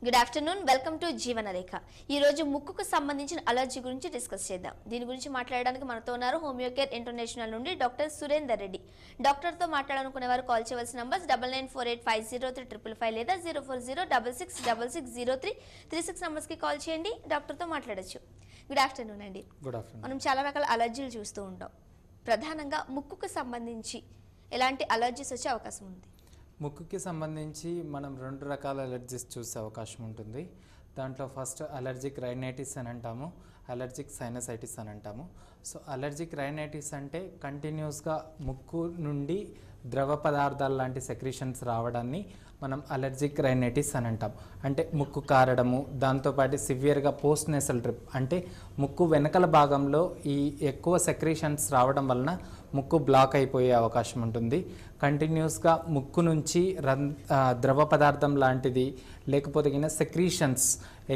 Good afternoon, welcome to జీవన రేఖ. ఈ రోజు ముక్కుకు సంబంధించిన అలర్జీ గురించి డిస్కస్ చేద్దాం. దీని గురించి మాట్లాడడానికి మనతో ఉన్నారు హోమియోకేర్ ఇంటర్నేషనల్ నుండి డాక్టర్ సురేందర్ రెడ్డి. డాక్టర్తో మాట్లాడాలనుకునే వారు కాల్ చేయవలసిన నంబర్స్ 9948503555 లేదా 0406660603 36 నంబర్స్కి కాల్ చేయండి. డాక్టర్తో మాట్లాడచ్చు. గుడ్ ఆఫ్టర్నూన్ అండి. Good afternoon. మనం చాలా రకాల అలర్జీలు చూస్తూ ఉంటాం. ప్రధానంగా ముక్కుకు సంబంధించి ఎలాంటి అలర్జీస్ వచ్చే అవకాశం ఉంది? ముక్కుకి సంబంధించి మనం రెండు రకాల అలర్జీస్ చూసే అవకాశం ఉంటుంది. దాంట్లో ఫస్ట్ అలర్జిక్ రైనైటిస్ అని అంటాము, అలర్జిక్ సైనసైటిస్ అని అంటాము. సో అలర్జిక్ రైనైటిస్ అంటే కంటిన్యూస్గా ముక్కు నుండి ద్రవ పదార్థాలు లాంటి సెక్రీషన్స్ రావడాన్ని మనం అలర్జిక్ రైనైటిస్ అని అంటాం. అంటే ముక్కు కారడము, దాంతోపాటు సివియర్గా పోస్ట్ నేసల్ డ్రిప్ అంటే ముక్కు వెనకల భాగంలో ఈ ఎక్కువ సెక్రీషన్స్ రావడం వలన ముక్కు బ్లాక్ అయిపోయే అవకాశం ఉంటుంది. కంటిన్యూస్గా ముక్కు నుంచి ద్రవ పదార్థం లాంటిది లేకపోతే సెక్రీషన్స్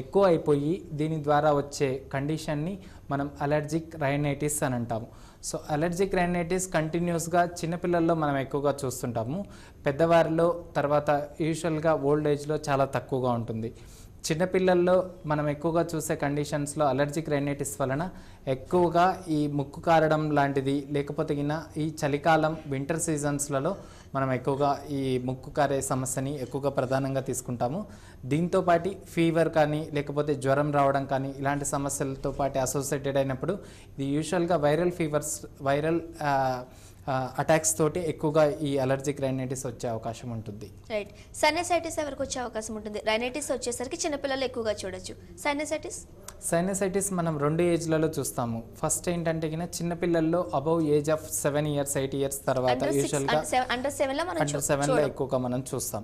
ఎక్కువ అయిపోయి దీని ద్వారా వచ్చే కండిషన్ని మనం అలర్జిక్ రైనైటిస్ అని అంటాము. సో అలర్జిక్ రైనైటిస్ కంటిన్యూస్గా చిన్నపిల్లల్లో మనం ఎక్కువగా చూస్తుంటాము. పెద్దవారిలో తర్వాత యూజువల్గా ఓల్డ్ ఏజ్లో చాలా తక్కువగా ఉంటుంది. చిన్నపిల్లల్లో మనం ఎక్కువగా చూసే కండిషన్స్లో అలర్జిక్ రైనైటిస్ వలన ఎక్కువగా ఈ ముక్కు కారడం లాంటిది లేకపోతే ఈ చలికాలం వింటర్ సీజన్స్లలో మనం ఎక్కువగా ఈ ముక్కు కారే సమస్యని ఎక్కువగా ప్రధానంగా తీసుకుంటాము. దీంతోపాటు ఫీవర్ కానీ లేకపోతే జ్వరం రావడం కానీ ఇలాంటి సమస్యలతో పాటు అసోసియేటెడ్ అయినప్పుడు ఇది యూజువల్గా వైరల్ అటాక్స్ తోటి ఎక్కువగా ఈ అలర్జిక్ రైనైటిస్ వచ్చే అవకాశం ఉంటుంది. రైట్. సైనసైటిస్ ఎవరికి వచ్చే అవకాశం ఉంటుంది? రైనైటిస్ వచ్చేసరికి చిన్నపిల్లలు ఎక్కువగా చూడొచ్చు. సైనసైటిస్ మనం రెండు ఏజ్లలో చూస్తాము. ఫస్ట్ ఏంటంటే చిన్నపిల్లల్లో above age of 7 years 8 years తర్వాత యూజువల్గా అండర్ 7లో ఎక్కువగా మనం చూస్తాం.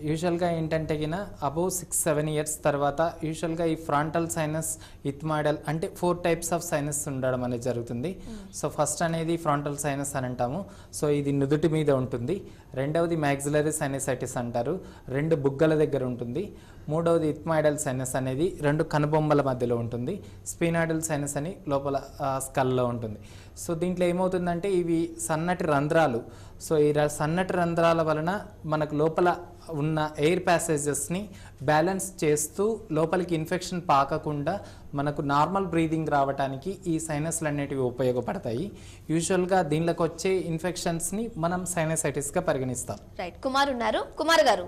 యూజువల్గా ఏంటంటే అబౌవ్ 6-7 years తర్వాత యూజువల్గా ఈ ఫ్రాంటల్ సైనస్, ఇథ్మాయిడల్ అంటే 4 types ఆఫ్ సైనస్ ఉండడం అనేది జరుగుతుంది. సో ఫస్ట్ అనేది ఫ్రాంటల్ సైనస్ అని అంటాము. సో ఇది నుదుటి మీద ఉంటుంది. రెండవది మ్యాక్సిలరీ సైనసైటిస్ అంటారు, 2 బుగ్గల దగ్గర ఉంటుంది. మూడవది ఇథ్మాయిడల్ సైనస్ అనేది 2 కనుబొమ్మల మధ్యలో ఉంటుంది. స్పినాయిడల్ సైనస్ అని లోపల స్కల్లో ఉంటుంది. సో దీంట్లో ఏమవుతుందంటే ఇవి సన్నటి రంధ్రాలు. సో ఈ సన్నటి రంధ్రాల వలన మనకు లోపల ఉన్న ఎయిర్ ప్యాసేజెస్ని బ్యాలెన్స్ చేస్తూ లోపలికి ఇన్ఫెక్షన్ పాకకుండా మనకు నార్మల్ బ్రీదింగ్ రావడానికి ఈ సైనస్లు అనేటివి ఉపయోగపడతాయి. యూజువల్గా దీనిలోకి వచ్చే ఇన్ఫెక్షన్స్ని మనం సైనసైటిస్గా పరిగణిస్తాం. రైట్. కుమార్ ఉన్నారు. కుమార్ గారు,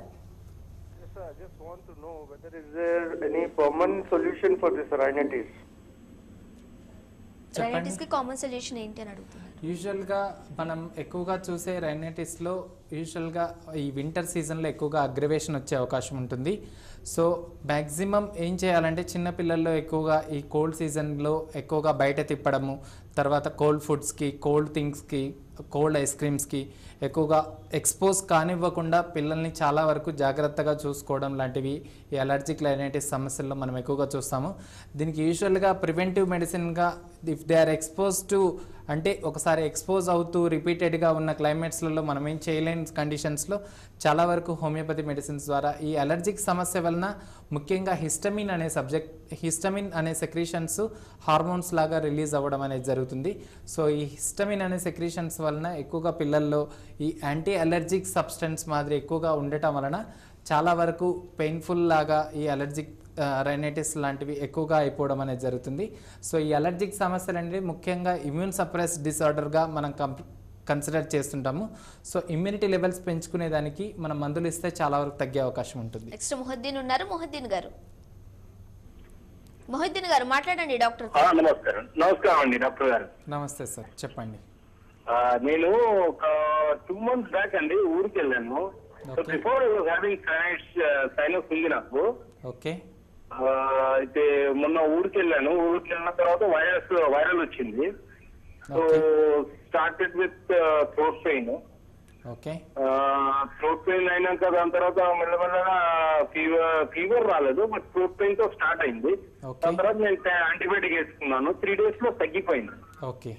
I just want to know whether is there any permanent solution for this rhinitis? Rhinitis కి కామన్ సొల్యూషన్ ఏంటి అని అడుగుతున్నారు. యూజువల్గా మనం ఎక్కువగా చూసే రైనైటిస్లో యూజువల్గా ఈ వింటర్ సీజన్లో ఎక్కువగా అగ్రవేషన్ వచ్చే అవకాశం ఉంటుంది. సో మ్యాక్సిమం ఏం చేయాలంటే చిన్నపిల్లల్లో ఎక్కువగా ఈ కోల్డ్ సీజన్లో ఎక్కువగా బయట తిప్పడము, తర్వాత కోల్డ్ ఫుడ్స్కి, కోల్డ్ థింగ్స్కి, కోల్డ్ ఐస్ క్రీమ్స్కి ఎక్కువగా ఎక్స్పోజ్ కానివ్వకుండా పిల్లల్ని చాలా వరకు జాగ్రత్తగా చూసుకోవడం లాంటివి ఈ అలర్జిక్ రైనైటిస్ సమస్యల్లో మనం ఎక్కువగా చూస్తాము. దీనికి యూజువల్గా ప్రివెంటివ్ మెడిసిన్గా if they are expose to అంటే ఒకసారి ఎక్స్పోజ్ అవుతూ రిపీటెడ్గా ఉన్న క్లైమేట్స్లలో మనం ఏం చేయలేని కండిషన్స్లో చాలా వరకు హోమియోపతి మెడిసిన్స్ ద్వారా ఈ అలర్జిక్ సమస్య వలన ముఖ్యంగా హిస్టమిన్ అనే సెక్రీషన్స్ హార్మోన్స్ లాగా రిలీజ్ అవ్వడం అనేది జరుగుతుంది. సో ఈ హిస్టమిన్ అనే సెక్రీషన్స్ వలన ఎక్కువగా పిల్లల్లో ఈ యాంటీ అలర్జిక్ సబ్స్టెన్స్ మాదిరి ఎక్కువగా ఉండటం వలన చాలా వరకు పెయిన్ఫుల్ లాగా ఈ అలర్జిక్ రైనైటిస్ లాంటివి ఎక్కువగా అయిపోవడం అనేది జరుగుతుంది. సో ఈ అలర్జిక్ సమస్యలు అనేవి ముఖ్యంగా ఇమ్యూన్ సప్రెస్ డిసార్డర్గా మనం కన్సిడర్ చేస్తుంటాము. సో ఇమ్యూనిటీ లెవెల్స్ పెంచుకునే దానికి మనం మందులు ఇస్తే చాలా వరకు తగ్గే అవకాశం ఉంటుంది. నెక్స్ట్ మొహద్దీన్ ఉన్నారు. మొహద్దీన్ గారు మాట్లాడండి డాక్టర్. నమస్కారం అండి డాక్టర్ గారు. నమస్తే సార్, చెప్పండి. నేను ఒక 2 months బ్యాక్ అండి ఊరికి వెళ్ళాను. బిఫోర్ సైనస్ ఉంది నాకు. ఓకే. అయితే మొన్న ఊరికి వెళ్ళిన తర్వాత వైరల్ వచ్చింది. So started with throat pain. Okay. Throat pain అయినాక దాని తర్వాత మెల్లమెల్లగా ఫీవర్ రాలేదు, బట్ థ్రోట్ పెయిన్ తో స్టార్ట్ అయింది. దాని తర్వాత నేను యాంటీబయాటిక్ వేసుకున్నాను. 3 days లో తగ్గిపోయింది. ఓకే.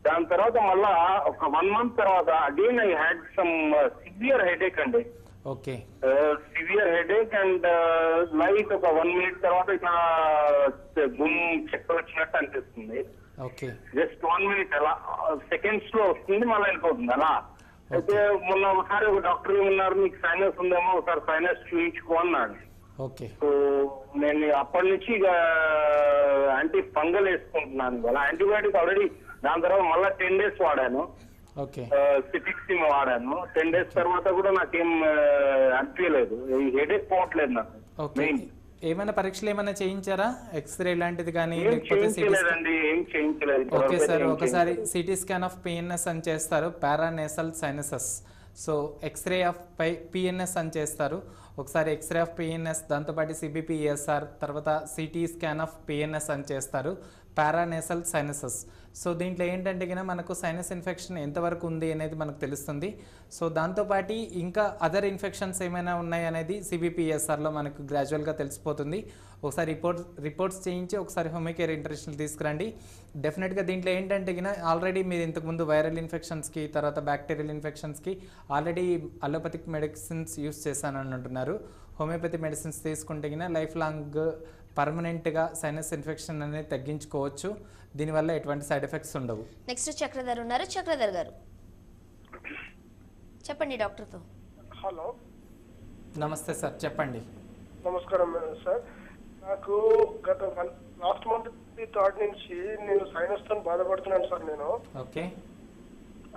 దాని తర్వాత మళ్ళా ఒక 1 month తర్వాత again I had some severe headache అండి. Okay. Severe headache and light ఒక 1 minute తర్వాత ఇట్లా గుమ్ చెక్క వచ్చినట్టు అనిపిస్తుంది. ఓకే. జస్ట్ 1 minute అలా సెకండ్స్ లో వస్తుంది, మళ్ళీ వెళ్ళిపోతుంది అలా. అయితే మొన్న ఒకసారి ఒక డాక్టర్ ఉన్నారు, మీకు సైనస్ ఉందేమో ఒకసారి సైనస్ చూయించుకో అన్నాడు. ఓకే సో నేను అప్పటి నుంచి ఇక యాంటీ ఫంగల్ వేసుకుంటున్నాను కదా. యాంటీబయాటిక్ ఆల్రెడీ దాని తర్వాత మళ్ళీ 10 days వాడాను. ఓకే సిటిక్సిమ్ వాడాను. 10 days తర్వాత కూడా నాకేం అనిపించలేదు. హెడేక్ పోవట్లేదు నాకు. ఓకే మెయిన్ ఏమైనా పరీక్షలు ఏమైనా చేయించారా? ఎక్స్రే లాంటిది కానీ ఏం లేకపోతే సిటీ చేయించలేదండి, ఏం చేయించలేదు. ఓకే ఇప్పటివరకు సార్, ఏం ఒకసారి సిటీ స్కాన్ ఆఫ్ పిఎన్ఎస్ అని చేస్తారు, పారానేసల్ sinuses. So x ray of PNS అని చేస్తారు, ఒకసారి ఎక్స్రే ఆఫ్ పిఎన్ఎస్, దాంతోపాటు సిబిపిఎస్ఆర్, తర్వాత సిటీ స్కాన్ ఆఫ్ పిఎన్ఎస్ అని చేస్తారు, పారానేసల్ సైనసస్. సో దీంట్లో ఏంటంటే కనుక మనకు సైనస్ ఇన్ఫెక్షన్ ఎంతవరకు ఉంది అనేది మనకు తెలుస్తుంది. సో దాంతోపాటు ఇంకా అదర్ ఇన్ఫెక్షన్స్ ఏమైనా ఉన్నాయి అనేది సిబిపిఎస్ఆర్లో మనకు గ్రాడ్యువల్గా తెలిసిపోతుంది. ఒకసారి రిపోర్ట్స్ చేయించి ఒకసారి హోమియోకేర్ ఇంటర్నేషనల్ తీసుకురండి. డెఫినెట్గా దీంట్లో ఏంటంటే కనుక ఆల్రెడీ మీరు ఇంతకుముందు వైరల్ ఇన్ఫెక్షన్స్కి, తర్వాత బ్యాక్టీరియల్ ఇన్ఫెక్షన్స్కి ఆల్రెడీ అలోపతిక్ మెడిసిన్స్ యూస్ చేశానని అంటున్నారు. హోమియోపతి మెడిసిన్స్ తీసుకుంటే కనుక లైఫ్ లాంగ్ పర్మనెంట్గా సైనస్ ఇన్ఫెక్షన్ అనేది తగ్గించుకోవచ్చు. దీనివల్ల ఎటువంటి సైడ్ ఎఫెక్ట్స్ ఉండవు. నెక్స్ట్ చక్రధర్ ఉన్నారు. చక్రధర్ గారు చెప్పండి డాక్టర్తో. హలో, నమస్తే సార్, చెప్పండి. నమస్కారం సార్. నాకు గత లాస్ట్ మంత్ 3rd నుంచి నేను సైనస్ తో బాధపడుతున్నాను సార్. నేను ఓకే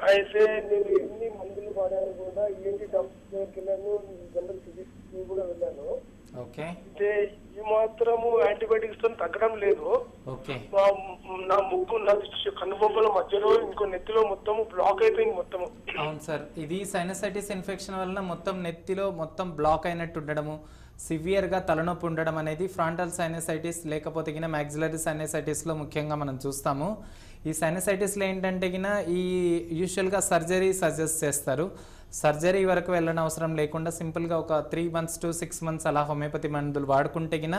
అయితే నేను ఎన్ని మందులు వాడాను కూడా, ఏంటి డాక్టర్ దగ్గరికి వెళ్ళాను, జనరల్ ఫిజిషియన్ కూడా వెళ్ళాను. ఓకే అయితే ఈ మాత్రము యాంటీబయాటిక్స్ తో తగ్గడం లేదు. ఓకే నా ముక్కు, నా కన్నుబొమ్మల మధ్యలో ఇంకో నెత్తిలో మొత్తం బ్లాక్ అయిపోయింది మొత్తము. అవును సార్, ఇది సైనసైటిస్ ఇన్ఫెక్షన్ వలన మొత్తం నెత్తిలో మొత్తం బ్లాక్ అయినట్టు ఉండడము, సివియర్గా తలనొప్పి ఉండడం అనేది ఫ్రాంటల్ సైనసైటిస్ లేకపోతే గిన మ్యాక్సిలరీ సైనసైటిస్లో ముఖ్యంగా మనం చూస్తాము. ఈ సైనసైటిస్లో ఏంటంటే గిన ఈ యూజువల్గా సర్జరీ సజెస్ట్ చేస్తారు. సర్జరీ వరకు వెళ్ళని అవసరం లేకుండా సింపుల్గా ఒక 3 months to 6 months అలా హోమియోపతి మందులు వాడుకుంటే గిన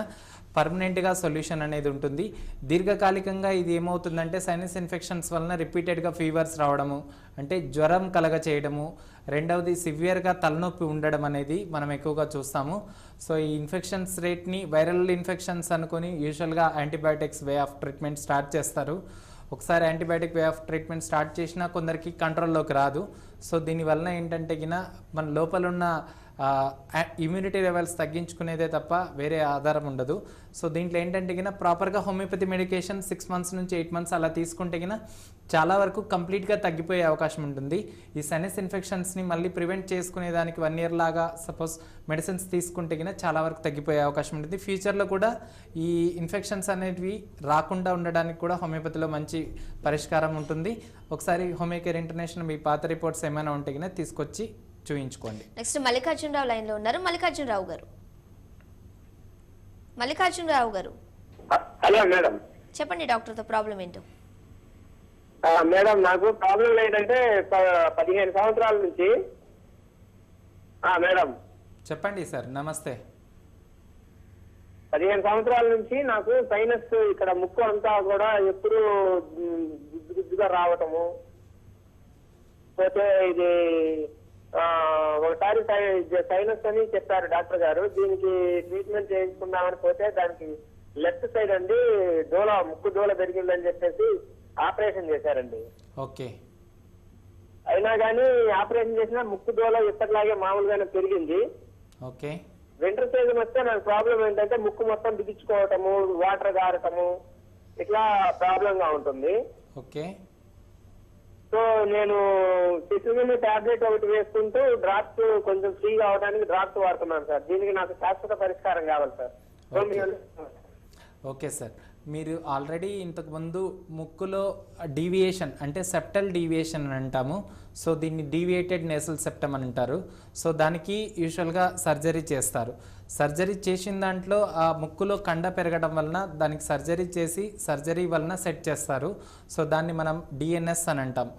పర్మనెంట్గా సొల్యూషన్ అనేది ఉంటుంది. దీర్ఘకాలికంగా ఇది ఏమవుతుందంటే సైనస్ ఇన్ఫెక్షన్స్ వలన రిపీటెడ్గా ఫీవర్స్ రావడము, అంటే జ్వరం కలగ చేయడము, రెండవది సివియర్గా తలనొప్పి ఉండడం అనేది మనం ఎక్కువగా చూస్తాము. సో ఈ ఇన్ఫెక్షన్స్ రేట్ని వైరల్ ఇన్ఫెక్షన్స్ అనుకొని యూజువల్గా antibiotics way of treatment start చేస్తారు. ఒకసారి antibiotic way of treatment start చేసినా కొందరికి కంట్రోల్లోకి రాదు. సో దీనివలన ఏంటంటే గిన మన లోపల ఉన్న ఇమ్యూనిటీ లెవెల్స్ తగ్గించుకునేదే తప్ప వేరే ఆధారం ఉండదు. సో దీంట్లో ఏంటంటే గిన ప్రాపర్గా హోమియోపతి మెడికేషన్ 6 months నుంచి 8 months అలా తీసుకుంటే గిన చాలా వరకు కంప్లీట్గా తగ్గిపోయే అవకాశం ఉంటుంది. ఈ సైనస్ ఇన్ఫెక్షన్స్ని మళ్ళీ ప్రివెంట్ చేసుకునే దానికి 1 year లాగా సపోజ్ మెడిసిన్స్ తీసుకుంటే గిన చాలా వరకు తగ్గిపోయే అవకాశం ఉంటుంది. ఫ్యూచర్లో కూడా ఈ ఇన్ఫెక్షన్స్ అనేవి రాకుండా ఉండడానికి కూడా హోమియోపతిలో మంచి పరిష్కారం ఉంటుంది. ఒకసారి హోమియోకేర్ ఇంటర్నేషనల్ మీ పాత రిపోర్ట్స్ ఏమైనా ఉంటే గిన తీసుకొచ్చి చూయించుకోండి. నెక్స్ట్ మల్లికార్జునరావు లైన్లో ఉన్నారు. మల్లికార్జునరావు గారు. మల్లికార్జునరావు గారు హలో మేడం. చెప్పండి డాక్టర్తో ప్రాబ్లం ఏంటో. మేడం నాకు ప్రాబ్లం ఏంటంటే 15 సంవత్సరాల నుంచి మేడం చెప్పండి సార్. నమస్తే. 15 సంవత్సరాల నుంచి నాకు సైనస్ ఇక్కడ ముక్కు అంతా కూడా ఎప్పుడు గుద్దుగా రావటము, పోతే ఇది ఒకసారి సైనస్ అని చెప్పారు డాక్టర్ గారు. దీనికి ట్రీట్మెంట్ చేయించుకుందామని పోతే దానికి లెఫ్ట్ సైడ్ అండి ముక్కు దూల పెరిగిందని చెప్పేసి ఆపరేషన్ చేశారండి. ఓకే. అయినా కానీ ఆపరేషన్ చేసినా ముక్కు దూల ఇప్పటిలాగే మామూలుగానే పెరిగింది. ఓకే. వింటర్ సీజన్ వస్తే నాకు ప్రాబ్లం ఏంటంటే ముక్కు మొత్తం బిగించుకోవటము, వాటర్ గారటము, ఇట్లా ప్రాబ్లం గా ఉంటుంది. ఓకే. సో నేను సిట్రిజిన్ టాబ్లెట్ ఒకటి వేసుకుంటూ డ్రాప్స్ కొంచెం ఫ్రీగా అవడానికి డ్రాప్స్ వాడుతున్నాను సార్. దీనికి నాకు శాశ్వత పరిష్కారం కావాలి సార్. ఓకే సార్, మీరు ఆల్రెడీ ఇంతకుముందు ముక్కులో డీవియేషన్ అంటే సెప్టల్ డీవియేషన్ అని అంటాము. సో దీన్ని డీవియేటెడ్ నేసల్ సెప్టమ్ అని అంటారు. సో దానికి యూజువల్గా సర్జరీ చేస్తారు. సర్జరీ చేసిన దాంట్లో ఆ ముక్కులో కండ పెరగడం వలన దానికి సర్జరీ చేసి సర్జరీ వలన సెట్ చేస్తారు. సో దాన్ని మనం డిఎన్ఎస్ అని అంటాం.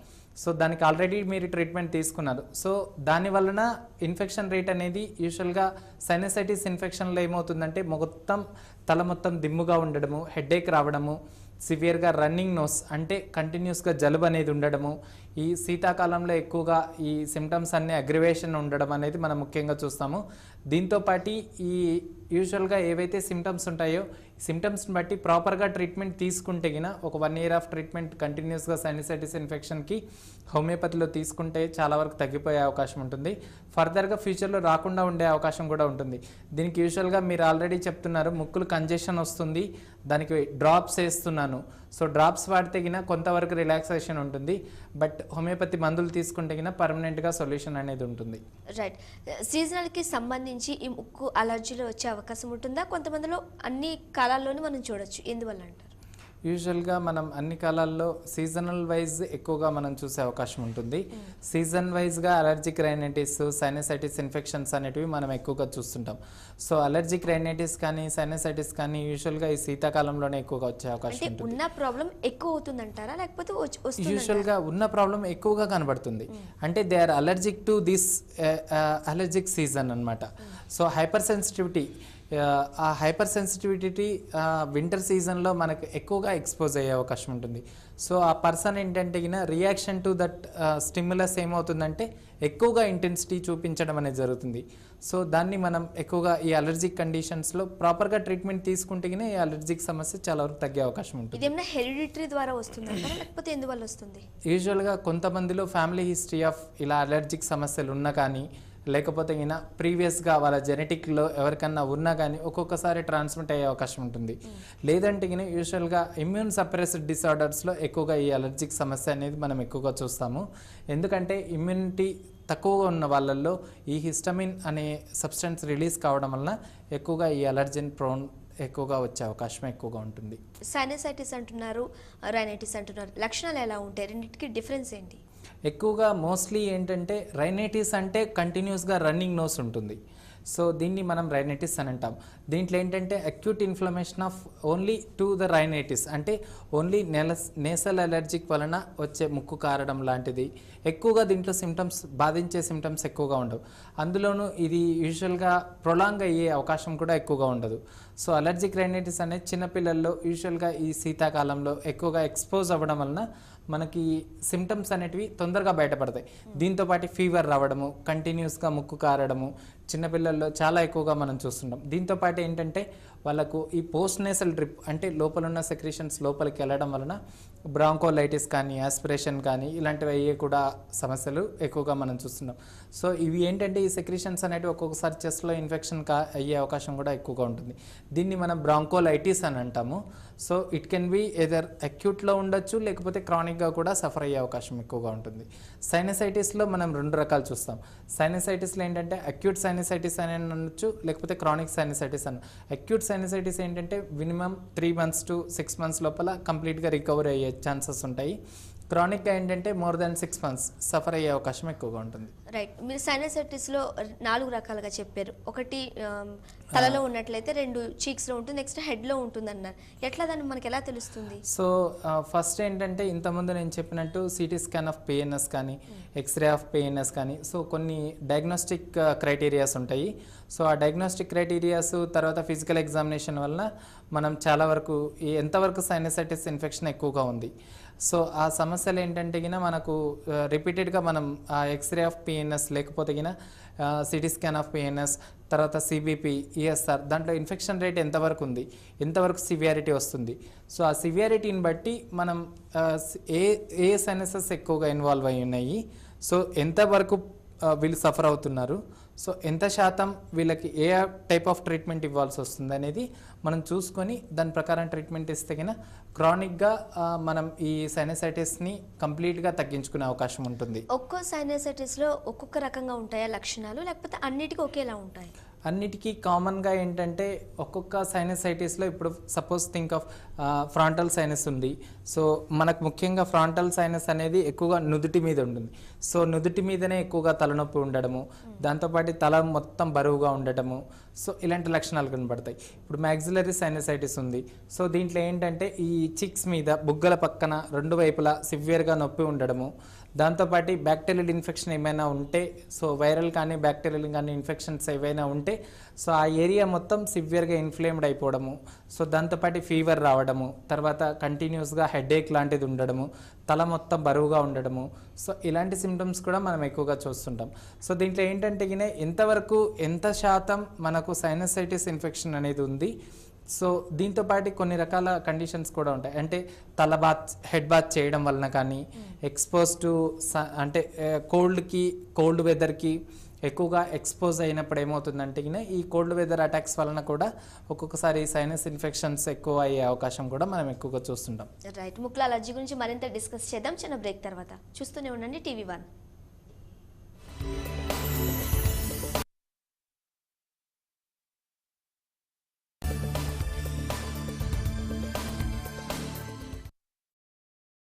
సో దానికి ఆల్రెడీ మీరు ట్రీట్మెంట్ తీసుకున్నారు. సో దాని వలన ఇన్ఫెక్షన్ రేట్ అనేది యూజువల్గా సైనసైటిస్ ఇన్ఫెక్షన్లో ఏమవుతుందంటే మొత్తం తల మొత్తం దిమ్ముగా ఉండడము, హెడేక్ రావడము, సివియర్గా రన్నింగ్ నోస్ అంటే కంటిన్యూస్గా జలుబు అనేది ఉండడము, ఈ శీతాకాలంలో ఎక్కువగా ఈ సిమ్టమ్స్ అన్నీ అగ్రివేషన్ ఉండడం అనేది మనం ముఖ్యంగా చూస్తాము. దీంతోపాటు ఈ యూజువల్గా ఏవైతే సిమ్టమ్స్ ఉంటాయో సిమ్టమ్స్ని బట్టి ప్రాపర్గా ట్రీట్మెంట్ తీసుకుంటే గిన ఒక 1 year ఆఫ్ ట్రీట్మెంట్ కంటిన్యూస్గా సైనసైటిస్ ఇన్ఫెక్షన్కి హోమియోపతిలో తీసుకుంటే చాలా వరకు తగ్గిపోయే అవకాశం ఉంటుంది. ఫర్దర్గా ఫ్యూచర్లో రాకుండా ఉండే అవకాశం కూడా ఉంటుంది. దీనికి యూజువల్గా మీరు ఆల్రెడీ చెప్తున్నారు ముక్కులు కంజెషన్ వస్తుంది, దానికి డ్రాప్స్ వేస్తున్నాను. సో డ్రాప్స్ వాడితే గిన కొంతవరకు రిలాక్సేషన్ ఉంటుంది, బట్ హోమియోపతి మందులు తీసుకుంటే గిన పర్మనెంట్గా సొల్యూషన్ అనేది ఉంటుంది. రైట్. సీజనల్కి సంబంధించి ఈ ముక్కు అలర్జీలు వచ్చే అవకాశం ఉంటుందా? కొంతమందిలో అన్ని కాలాల్లోనే మనం చూడొచ్చు, ఎందువల్ల అంటారు? యూజువల్గా మనం అన్ని కాలాల్లో సీజనల్ వైజ్ ఎక్కువగా మనం చూసే అవకాశం ఉంటుంది. సీజన్ వైజ్గా అలర్జిక్ రైనైటిస్, సైనసైటిస్ ఇన్ఫెక్షన్స్ అనేటివి మనం ఎక్కువగా చూస్తుంటాం. సో అలర్జిక్ రైనైటిస్ కానీ సైనసైటిస్ కానీ యూజువల్గా ఈ శీతాకాలంలోనే ఎక్కువగా వచ్చే అవకాశం ఉంటుంది. ఉన్న ప్రాబ్లం ఎక్కువ అవుతుందంటారా లేకపోతే యూజువల్గా ఉన్న ప్రాబ్లం ఎక్కువగా కనబడుతుంది. అంటే they are allergic to this allergic season అనమాట. సో హైపర్ సెన్సిటివిటీ, ఆ హైపర్ సెన్సిటివిటీ వింటర్ సీజన్లో మనకు ఎక్కువగా ఎక్స్పోజ్ అయ్యే అవకాశం ఉంటుంది. సో ఆ పర్సన్ ఏంటంటే రియాక్షన్ టు దట్ స్టిమ్యులస్ ఏమవుతుందంటే ఎక్కువగా ఇంటెన్సిటీ చూపించడం అనేది జరుగుతుంది. సో దాన్ని మనం ఎక్కువగా ఈ అలర్జిక్ కండిషన్స్లో ప్రాపర్గా ట్రీట్మెంట్ తీసుకుంటే ఈ అలర్జిక్ సమస్య చాలా వరకు తగ్గే అవకాశం ఉంటుంది. ఇదేమైనా హెరిడిటరీ ద్వారా వస్తుందంటారా లేకపోతే ఎందువల్ల వస్తుంది? యూజువల్గా కొంతమందిలో ఫ్యామిలీ హిస్టరీ ఆఫ్ ఇలా అలర్జిక్ సమస్యలు ఉన్నా కానీ, లేకపోతే ప్రీవియస్గా వాళ్ళ జెనెటిక్లో ఎవరికన్నా ఉన్నా కానీ ఒక్కొక్కసారి ట్రాన్స్మిట్ అయ్యే అవకాశం ఉంటుంది. లేదంటే యూజువల్గా ఇమ్యూన్ సప్రెస్డ్ డిసార్డర్స్లో ఎక్కువగా ఈ అలర్జిక్ సమస్య అనేది మనం ఎక్కువగా చూస్తాము. ఎందుకంటే ఇమ్యూనిటీ తక్కువగా ఉన్న వాళ్ళల్లో ఈ హిస్టమిన్ అనే సబ్స్టెన్స్ రిలీజ్ కావడం వలన ఎక్కువగా ఈ అలర్జెన్ ప్రోన్ ఎక్కువగా వచ్చే అవకాశం ఎక్కువగా ఉంటుంది. సైనసైటిస్ అంటున్నారు, రైనైటిస్ అంటున్నారు, లక్షణాలు ఎలా ఉంటాయి? రెండింటికి డిఫరెన్స్ ఏంటి? ఎక్కువగా మోస్ట్లీ ఏంటంటే రైనైటిస్ అంటే కంటిన్యూస్గా రన్నింగ్ నోస్ ఉంటుంది. సో దీన్ని మనం రైనైటిస్ అని అంటాం. దీంట్లో ఏంటంటే acute inflammation of only to the rhinitis, అంటే ఓన్లీ నేసల్ అలర్జిక్ వలన వచ్చే ముక్కు కారడం లాంటిది. ఎక్కువగా దీంట్లో సిమ్టమ్స్, బాధించే సిమ్టమ్స్ ఎక్కువగా ఉండవు. అందులోనూ ఇది యూజువల్గా ప్రొలాంగ్ అయ్యే అవకాశం కూడా ఎక్కువగా ఉండదు. సో అలర్జిక్ రైనైటిస్ అనేది చిన్నపిల్లల్లో యూజువల్గా ఈ శీతాకాలంలో ఎక్కువగా ఎక్స్పోజ్ అవ్వడం వలన మనకి సిమ్టమ్స్ అనేటివి తొందరగా బయటపడతాయి. దీంతోపాటు ఫీవర్ రావడము, కంటిన్యూస్గా ముక్కు కారడము చిన్నపిల్లల్లో చాలా ఎక్కువగా మనం చూస్తుంటాం. దీంతోపాటు ఏంటంటే వాళ్ళకు ఈ పోస్ట్ నేసల్ డ్రిప్ అంటే లోపల ఉన్న సెక్రీషన్స్ లోపలికి వెళ్ళడం వలన బ్రాంకోలైటిస్ కానీ, ఆస్పిరేషన్ కానీ ఇలాంటివి అయ్యే కూడా సమస్యలు ఎక్కువగా మనం చూస్తున్నాం. సో ఇవి ఏంటంటే ఈ సెక్రీషన్స్ అనేటివి ఒక్కొక్కసారి చెస్ట్లో ఇన్ఫెక్షన్ అయ్యే అవకాశం కూడా ఎక్కువగా ఉంటుంది. దీన్ని మనం బ్రాంకోలైటిస్ అని అంటాము. So it can be either అక్యూట్లో ఉండొచ్చు, లేకపోతే క్రానిక్గా కూడా సఫర్ అయ్యే అవకాశం ఎక్కువగా ఉంటుంది. సైనసైటిస్లో మనం 2 రకాలు చూస్తాం. సైనసైటిస్లో ఏంటంటే అక్యూట్ సైనసైటిస్ అని అనొచ్చు, లేకపోతే క్రానిక్ సైనసైటిస్ అని. అక్యూట్ సైనసైటిస్ ఏంటంటే మినిమం 3 months to 6 months లోపల కంప్లీట్గా రికవర్ అయ్యే ఛాన్సెస్ ఉంటాయి. క్రానిక్గా ఏంటంటే మోర్ దాన్ 6 months సఫర్ అయ్యే అవకాశం ఎక్కువగా ఉంటుంది. రైట్. మీరు సైనసైటిస్లో 4 రకాలుగా చెప్పారు. ఒకటి తలలో ఉన్నట్లయితే, 2 చీక్స్లో ఉంటుంది, నెక్స్ట్ హెడ్లో ఉంటుంది అన్నారు. ఎట్లా దాన్ని మనకి ఎలా తెలుస్తుంది? సో ఫస్ట్ ఏంటంటే ఇంతకుముందు నేను చెప్పినట్టు సిటీ స్కాన్ ఆఫ్ పిఎన్ఎస్ కానీ, ఎక్స్రే ఆఫ్ పిఎన్ఎస్ కానీ, సో కొన్ని డయాగ్నోస్టిక్ క్రైటీరియాస్ ఉంటాయి. సో ఆ డయాగ్నోస్టిక్ క్రైటీరియాస్ తర్వాత ఫిజికల్ ఎగ్జామినేషన్ వలన మనం చాలా వరకు ఎంతవరకు సైనసైటిస్ ఇన్ఫెక్షన్ ఎక్కువగా ఉంది, సో ఆ సమస్యలు ఏంటంటే మనకు రిపీటెడ్గా మనం ఎక్స్రే ఆఫ్ పిఎన్ఎస్ లేకపోతే సిటీ స్కాన్ ఆఫ్ పిఎన్ఎస్ తర్వాత సిబిపి, ఈఎస్ఆర్ దాంట్లో ఇన్ఫెక్షన్ రేట్ ఎంతవరకు ఉంది, ఎంతవరకు సివియారిటీ వస్తుంది. సో ఆ సివియారిటీని బట్టి మనం ఏ సైనసెస్ ఎక్కువగా ఇన్వాల్వ్ అయి ఉన్నాయి, సో ఎంతవరకు వీళ్ళు సఫర్ అవుతున్నారు, సో ఎంత శాతం వీళ్ళకి ఏ టైప్ ఆఫ్ ట్రీట్మెంట్ ఇవ్వాల్సి వస్తుంది అనేది మనం చూసుకొని దాని ప్రకారం ట్రీట్మెంట్ ఇస్తే కన్నా క్రానిక్గా మనం ఈ సైనసైటిస్ని కంప్లీట్గా తగ్గించుకునే అవకాశం ఉంటుంది. ఒక్కో సైనసైటిస్లో ఒక్కొక్క రకంగా ఉంటాయా లక్షణాలు, లేకపోతే అన్నిటికీ ఒకేలా ఉంటాయి? అన్నిటికీ కామన్గా ఏంటంటే ఒక్కొక్క సైనసైటిస్లో ఇప్పుడు suppose think of frontal sinus ఉంది. సో మనకు ముఖ్యంగా ఫ్రాంటల్ సైనస్ అనేది ఎక్కువగా నుదుటి మీద ఉంటుంది. సో నుదుటి మీదనే ఎక్కువగా తలనొప్పి ఉండడము, దాంతోపాటు తల మొత్తం బరువుగా ఉండటము, సో ఇలాంటి లక్షణాలు కనబడతాయి. ఇప్పుడు మ్యాక్సిలరీ సైనసైటిస్ ఉంది. సో దీంట్లో ఏంటంటే ఈ చిక్స్ మీద బుగ్గల పక్కన 2 వైపులా సివియర్గా నొప్పి ఉండడము, దాంతోపాటు బ్యాక్టీరియల్ ఇన్ఫెక్షన్ ఏమైనా ఉంటే, సో వైరల్ కానీ బ్యాక్టీరియల్ కానీ ఇన్ఫెక్షన్స్ ఏవైనా ఉంటే సో ఆ ఏరియా మొత్తం సివియర్గా ఇన్ఫ్లేమ్డ్ అయిపోవడము, సో దాంతోపాటు ఫీవర్ రావడము, తర్వాత కంటిన్యూస్గా హెడేక్ లాంటిది ఉండడము, తల మొత్తం బరువుగా ఉండడము, సో ఇలాంటి సిమ్టమ్స్ కూడా మనం ఎక్కువగా చూస్తుంటాం. సో దీంట్లో ఏంటంటే ఎంతవరకు ఎంత శాతం మనకు సైనసైటిస్ ఇన్ఫెక్షన్ అనేది ఉంది. సో దీంతోపాటు కొన్ని రకాల కండిషన్స్ కూడా ఉంటాయి. అంటే హెడ్ బాత్ చేయడం వలన కానీ, ఎక్స్పోజ్ టు అంటే కోల్డ్ వెదర్కి ఎక్కువగా ఎక్స్పోజ్ అయినప్పుడు ఏమవుతుందంటే ఈ కోల్డ్ వెదర్ అటాక్స్ వలన కూడా ఒక్కొక్కసారి సైనస్ ఇన్ఫెక్షన్స్ ఎక్కువ అయ్యే అవకాశం కూడా మనం ఎక్కువగా చూస్తుంటాం. రైట్, ముక్కుల అలర్జీ గురించి మరింత డిస్కస్ చేద్దాం చిన్న బ్రేక్ తర్వాత. చూస్తూనే ఉండండి TV1.